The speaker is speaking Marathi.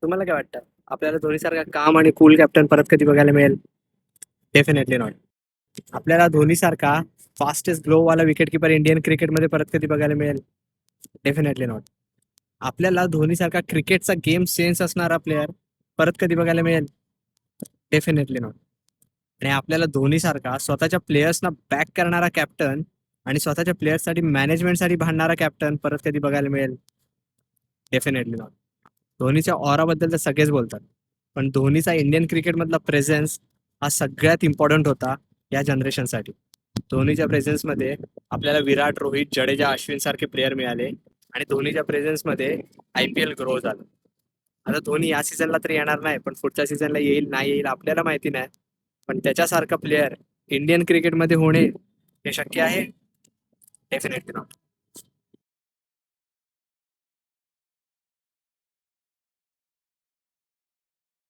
तुम्हाला काय वाटतं? आपल्याला धोनीसारखा काम आणि कूल कॅप्टन परत कधी बघायला मिळेल? Definitely not. आपल्याला धोनीसारखा फास्टेस्ट ग्लोवाला विकेटकीपर इंडियन क्रिकेटमध्ये परत कधी बघायला मिळेल? Definitely not. आपल्याला धोनीसारखा क्रिकेटचा गेम सेन्स असणारा प्लेअर परत कधी बघायला मिळेल? Definitely not. आणि आपल्याला धोनीसारखा स्वतःच्या प्लेयर्सना बॅक करणारा कॅप्टन आणि स्वतःच्या प्लेयर्ससाठी मॅनेजमेंटसाठी भांडणारा कॅप्टन परत कधी बघायला मिळेल? Definitely not. धोनीच्या ऑराबद्दल तर सगळेच बोलतात, पण धोनीचा इंडियन क्रिकेटमधला प्रेझेन्स हा सगळ्यात इम्पॉर्टंट होता या जनरेशनसाठी. धोनीच्या प्रेझेन्समध्ये आपल्याला विराट, रोहित, जडेजा, अश्विन सारखे प्लेअर मिळाले आणि धोनीच्या प्रेझेन्समध्ये IPL ग्रो झालं. आता धोनी या सीझनला तर येणार नाही, पण पुढच्या सीझनला येईल नाही येईल आपल्याला माहिती नाही. पण त्याच्यासारखा प्लेअर इंडियन क्रिकेटमध्ये होणे हे शक्य आहे? Definitely not.